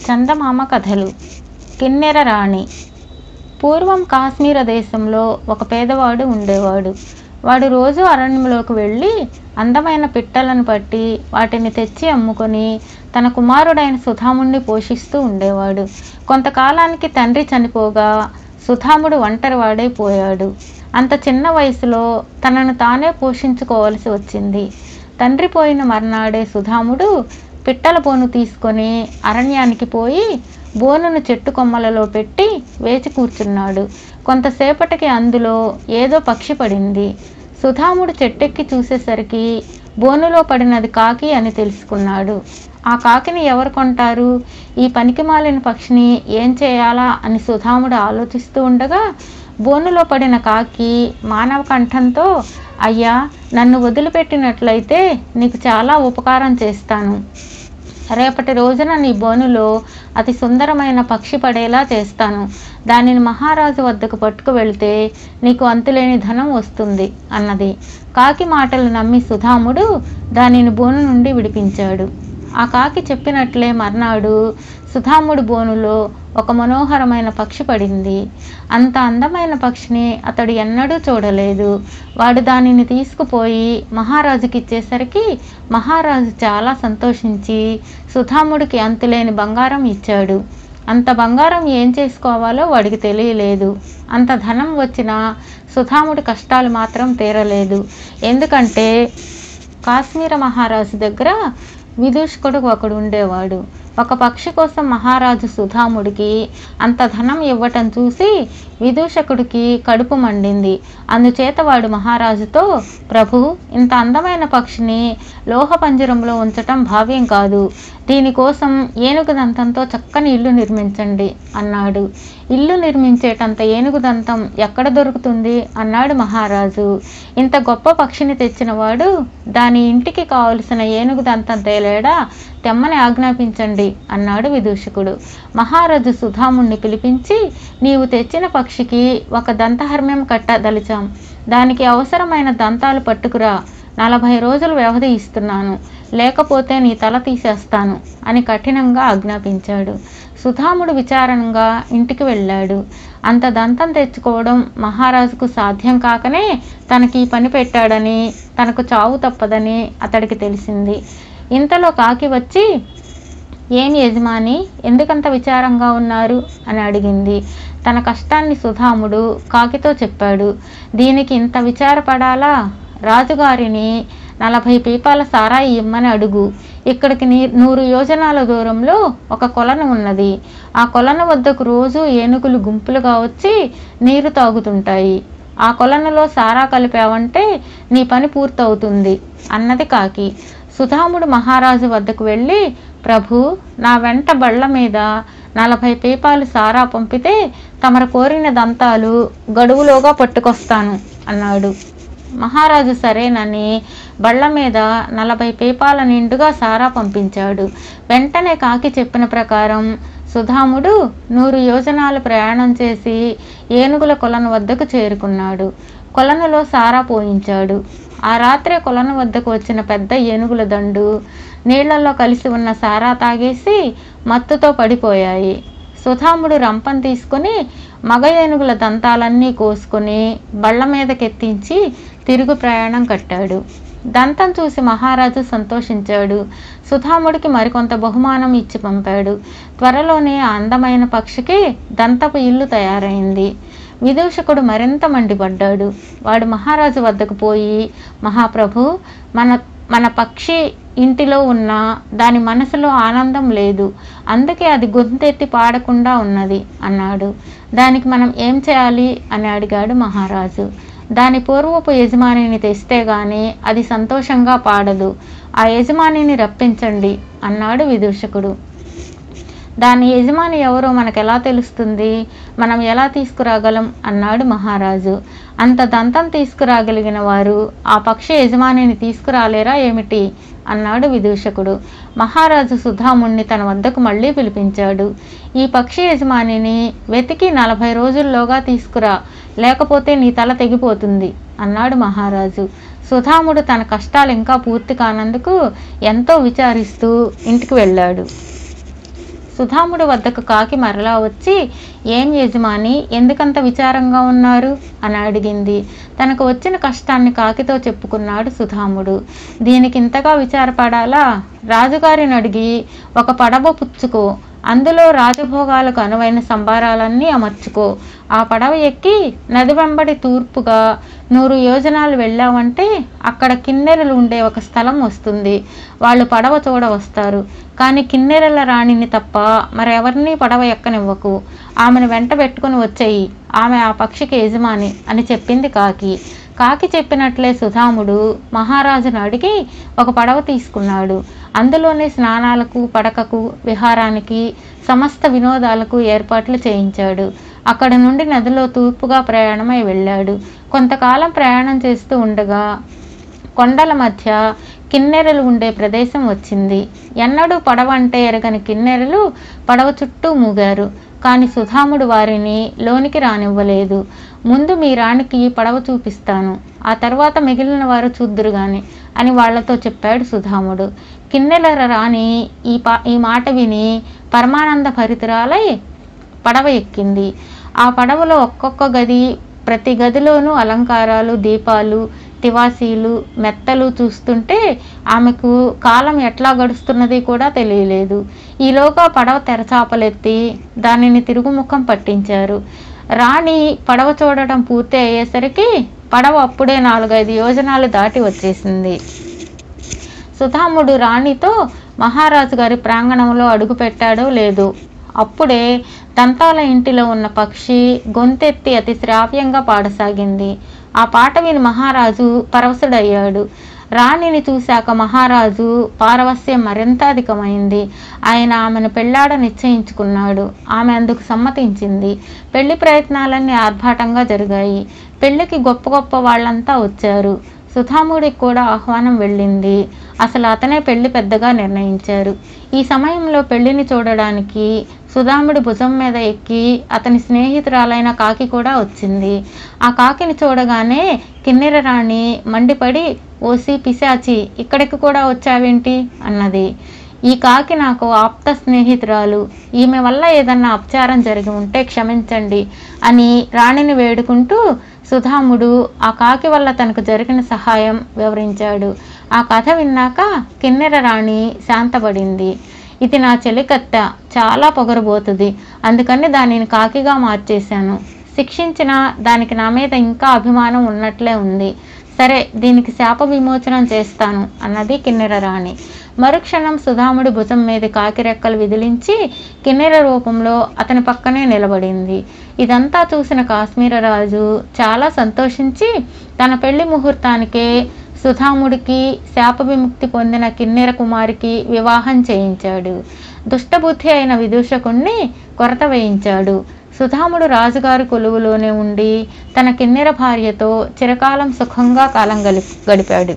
చందమామ కథలు. కిన్నెర రాణి. పూర్వం కాశ్మీర దేశంలో ఒక పేదవాడు ఉండేవాడు. వాడు రోజు అరణ్యంలోకి వెళ్ళి అందమైన పిట్టలను పట్టి వాటిని తెచ్చి అమ్ముకొని తన కుమారుడైన సుధాముడిని పోషిస్తూ ఉండేవాడు. కొంతకాలానికి తండ్రి చనిపోగా సుధాముడు ఒంటరివాడైపోయాడు. అంత చిన్న వయసులో తనను తానే పోషించుకోవలసి వచ్చింది. తండ్రి పోయిన మర్నాడే సుధాముడు పిట్టల బోను తీసుకొని అరణ్యానికి పోయి బోనును చెట్టు కొమ్మలలో పెట్టి వేచి కూర్చున్నాడు. కొంతసేపటికి అందులో ఏదో పక్షి పడింది. సుధాముడు చెట్టెక్కి చూసేసరికి బోనులో పడినది కాకి అని తెలుసుకున్నాడు. ఆ కాకిని ఎవరు కొంటారు? ఈ పనికిమాలిన పక్షిని ఏం చేయాలా అని సుధాముడు ఆలోచిస్తూ ఉండగా బోనులో పడిన కాకి మానవ కంఠంతో, అయ్యా, నన్ను వదిలిపెట్టినట్లయితే నీకు చాలా ఉపకారం చేస్తాను. రేపటి రోజున నీ బోనులో అతి సుందరమైన పక్షి పడేలా చేస్తాను. దానిని మహారాజు వద్దకు పట్టుకు వెళితే నీకు అంతులేని ధనం వస్తుంది అన్నది. కాకి మాటలు నమ్మి సుధాముడు దానిని బోను నుండి విడిపించాడు. ఆ కాకి చెప్పినట్లే మర్నాడు సుధాముడి బోనులో ఒక మనోహరమైన పక్షి పడింది. అంత అందమైన పక్షిని అతడు ఎన్నడూ చూడలేదు. వాడు దానిని తీసుకుపోయి మహారాజుకి ఇచ్చేసరికి మహారాజు చాలా సంతోషించి సుధాముడికి అంతులేని బంగారం ఇచ్చాడు. అంత బంగారం ఏం చేసుకోవాలో వాడికి తెలియలేదు. అంత ధనం వచ్చినా సుధాముడి కష్టాలు మాత్రం తీరలేదు. ఎందుకంటే కాశ్మీర మహారాజు దగ్గర విదూషకుడు ఒకడు ఉండేవాడు. ఒక పక్షి కోసం మహారాజు సుధాముడికి అంత ధనం ఇవ్వటం చూసి విదూషకుడికి కడుపు మండింది. అందుచేత వాడు మహారాజుతో, ప్రభు, ఇంత అందమైన పక్షిని లోహ పంజరంలో ఉంచటం భావ్యం కాదు. దీనికోసం ఏనుగు దంతంతో చక్కని ఇల్లు నిర్మించండి అన్నాడు. ఇల్లు నిర్మించేటంత ఏనుగు దంతం ఎక్కడ దొరుకుతుంది అన్నాడు మహారాజు. ఇంత గొప్ప పక్షిని తెచ్చినవాడు దాని ఇంటికి కావలసిన ఏనుగు దంతం తేలేడా, తెమ్మని ఆజ్ఞాపించండి అన్నాడు విదూషకుడు. మహారాజు సుధాముణ్ణి పిలిపించి, నీవు తెచ్చిన పక్షికి ఒక దంతహర్మ్యం కట్టదలిచాం. దానికి అవసరమైన దంతాలు పట్టుకురా. 40 రోజులు వ్యవధి ఇస్తున్నాను, లేకపోతే నీ తల తీసేస్తాను అని కఠినంగా ఆజ్ఞాపించాడు. సుధాముడు విచారంగా ఇంటికి వెళ్ళాడు. అంత దంతం తెచ్చుకోవడం మహారాజుకు సాధ్యం కాకనే తనకి ఈ పని పెట్టాడని, తనకు చావు తప్పదని అతడికి తెలిసింది. ఇంతలో కాకి వచ్చి, ఏమి యజమాని, ఎందుకంత విచారంగా ఉన్నారు అని అడిగింది. తన కష్టాన్ని సుధాముడు కాకితో చెప్పాడు. దీనికి ఇంత విచారపడాలా? రాజుగారిని 40 పీపాల సారాయి ఇమ్మని అడుగు. ఇక్కడికి 100 యోజనాల దూరంలో ఒక కొలను ఉన్నది. ఆ కొలను వద్దకు రోజు ఏనుగులు గుంపులుగా వచ్చి నీరు తాగుతుంటాయి. ఆ కొలనులో సారా కలిపావంటే నీ పని పూర్తవుతుంది అన్నది కాకి. సుధాముడు మహారాజు వద్దకు వెళ్ళి, ప్రభు, నా వెంట బళ్ళ మీద 40 పీపాలు సారా పంపితే తమరు కోరిన దంతాలు గడువులోగా పట్టుకొస్తాను అన్నాడు. మహారాజు సరేనని బళ్ళ మీద 40 పీపాల నిండుగా సారా పంపించాడు. వెంటనే కాకి చెప్పిన ప్రకారం సుధాముడు 100 యోజనాలు ప్రయాణం చేసి ఏనుగుల కొలను వద్దకు చేరుకున్నాడు. కొలనులో సారా పోయించాడు. ఆ రాత్రే కొలను వద్దకు వచ్చిన పెద్ద ఏనుగుల దండు నీళ్లలో కలిసి ఉన్న సారా తాగేసి మత్తుతో పడిపోయాయి. సుధాముడు రంపం తీసుకుని మగ ఏనుగుల దంతాలన్నీ కోసుకొని బళ్ళ మీదకెత్తించి తిరుగు ప్రయాణం కట్టాడు. దంతం చూసి మహారాజు సంతోషించాడు. సుధాముడికి మరికొంత బహుమానం ఇచ్చి పంపాడు. త్వరలోనే ఆ అందమైన పక్షికి దంతపు ఇల్లు తయారైంది. విదూషకుడు మరింత మండిపడ్డాడు. వాడు మహారాజు వద్దకు పోయి, మహాప్రభు, మన పక్షి ఇంటిలో ఉన్న దాని మనసులో ఆనందం లేదు, అందుకే అది గొంతెత్తి పాడకుండా ఉన్నది అన్నాడు. దానికి మనం ఏం చేయాలి అని అడిగాడు మహారాజు. దాని పూర్వపు యజమానిని తెస్తే గాని అది సంతోషంగా పాడదు. ఆ యజమానిని రప్పించండి అన్నాడు విదూషకుడు. దాని యజమాని ఎవరో మనకెలా తెలుస్తుంది? మనం ఎలా తీసుకురాగలం అన్నాడు మహారాజు. అంత దంతం తీసుకురాగలిగిన వారు ఆ పక్షి యజమానిని తీసుకురాలేరా ఏమిటి అన్నాడు విదూషకుడు. మహారాజు సుధాముణ్ణి తన వద్దకు మళ్ళీ పిలిపించాడు. ఈ పక్షి యజమానిని వెతికి 40 రోజుల్లోగా తీసుకురా, లేకపోతే నీ తల తెగిపోతుంది అన్నాడు మహారాజు. సుధాముడు తన కష్టాలు ఇంకా పూర్తి కానందుకు ఎంతో విచారిస్తూ ఇంటికి వెళ్ళాడు. సుధాముడు వద్దకు కాకి మరలా వచ్చి, ఏం యజమాని, ఎందుకంత విచారంగా ఉన్నారు అని అడిగింది. తనకు వచ్చిన కష్టాన్ని కాకితో చెప్పుకున్నాడు సుధాముడు. దీనికి ఇంతగా విచారపడాలా? రాజుగారిని అడిగి ఒక పడవ పుచ్చుకో, అందులో రాజభోగాలకు అనువైన సంబారాలన్నీ అమర్చుకో. ఆ పడవ ఎక్కి నది వెంబడి తూర్పుగా 100 యోజనాలు వెళ్ళావంటే అక్కడ కిన్నెరలు ఉండే ఒక స్థలం వస్తుంది. వాళ్ళు పడవ చూడ వస్తారు. కానీ కిన్నెరల రాణిని తప్ప మరెవరినీ పడవ ఎక్కనివ్వకు. ఆమెను వెంట పెట్టుకుని వచ్చేయి. ఆమె ఆ పక్షికి యజమాని అని చెప్పింది కాకి. కాకి చెప్పినట్లే సుధాముడు మహారాజును అడిగి ఒక పడవ తీసుకున్నాడు. అందులోనే స్నానాలకు, పడకకు, విహారానికి, సమస్త వినోదాలకు ఏర్పాట్లు చేయించాడు. అక్కడ నుండి నదిలో తూర్పుగా ప్రయాణమై వెళ్ళాడు. కొంతకాలం ప్రయాణం చేస్తూ ఉండగా కొండల మధ్య కిన్నెరలు ఉండే ప్రదేశం వచ్చింది. ఎన్నడూ పడవ అంటే ఎరగని కిన్నెరలు పడవ చుట్టూ మూగారు. కానీ సుధాముడు వారిని లోనికి రానివ్వలేదు. ముందు మీ రాణికి పడవ చూపిస్తాను, ఆ తర్వాత మిగిలిన వారు చూద్దురు గాని అని వాళ్లతో చెప్పాడు సుధాముడు. కిన్నెరల రాణి ఈ మాట విని పరమానంద భరితురాలై పడవ ఎక్కింది. ఆ పడవలో ఒక్కొక్క గది, ప్రతి గదిలోనూ అలంకారాలు, దీపాలు, తివాసీలు, మెత్తలు చూస్తుంటే ఆమెకు కాలం ఎట్లా గడుస్తున్నది కూడా తెలియలేదు. ఈలోగా పడవ తెరచాపలెత్తి దానిని తిరుగుముఖం పట్టించారు. రాణి పడవ చూడటం పూర్తి అయ్యేసరికి పడవ అప్పుడే 4-5 యోజనాలు దాటి వచ్చేసింది. సుధాముడు రాణితో మహారాజు గారి ప్రాంగణంలో అడుగు పెట్టాడో లేదో అప్పుడే దంతాల ఇంటిలో ఉన్న పక్షి గొంతెత్తి అతి శ్రావ్యంగా పాడసాగింది. ఆ పాట విని మహారాజు పరవశుడయ్యాడు. రాణిని చూశాక మహారాజు పారవస్యం మరింత అధికమైంది. ఆయన ఆమెను పెళ్లాడ నిశ్చయించుకున్నాడు. ఆమె అందుకు సమ్మతించింది. పెళ్లి ప్రయత్నాలన్నీ ఆర్భాటంగా జరిగాయి. పెళ్లికి గొప్ప గొప్ప వాళ్ళంతా వచ్చారు. సుధాముడికి కూడా ఆహ్వానం వెళ్ళింది. అసలు అతనే పెళ్లి పెద్దగా నిర్ణయించారు. ఈ సమయంలో పెళ్లిని చూడడానికి సుధాముడి భుజం మీద ఎక్కి అతని స్నేహితురాలైన కాకి కూడా వచ్చింది. ఆ కాకిని చూడగానే కిన్నెర రాణి మండిపడి, ఓసి పిశాచి, ఇక్కడికి కూడా వచ్చావేంటి అన్నది. ఈ కాకి నాకు ఆప్త స్నేహితురాలు, ఈమె వల్ల ఏదన్నా అపచారం జరిగి ఉంటే క్షమించండి అని రాణిని వేడుకుంటూ సుధాముడు ఆ కాకి వల్ల తనకు జరిగిన సహాయం వివరించాడు. ఆ కథ విన్నాక కిన్నెర రాణి శాంతపడింది. ఇది నా చెలికత్త, చాలా పొగరబోతుంది, అందుకని దానిని కాకిగా మార్చేశాను. శిక్షించినా దానికి నా మీద ఇంకా అభిమానం ఉన్నట్లే ఉంది. సరే, దీనికి శాప విమోచనం చేస్తాను అన్నది కిన్నెర రాణి. మరుక్షణం సుధాముడి భుజం మీద కాకి రెక్కలు విదిలించి కిన్నెర రూపంలో అతని పక్కనే నిలబడింది. ఇదంతా చూసిన కాశ్మీర రాజు చాలా సంతోషించి తన పెళ్లి ముహూర్తానికే సుధాముడికి శాప విముక్తి పొందిన కిన్నెర కుమారికి వివాహం చేయించాడు. దుష్టబుద్ధి అయిన విదూషకుణ్ణి కొరత వేయించాడు. సుధాముడు రాజుగారి కొలువులోనే ఉండి తన కిన్నెర భార్యతో చిరకాలం సుఖంగా కాలం గడిపాడు.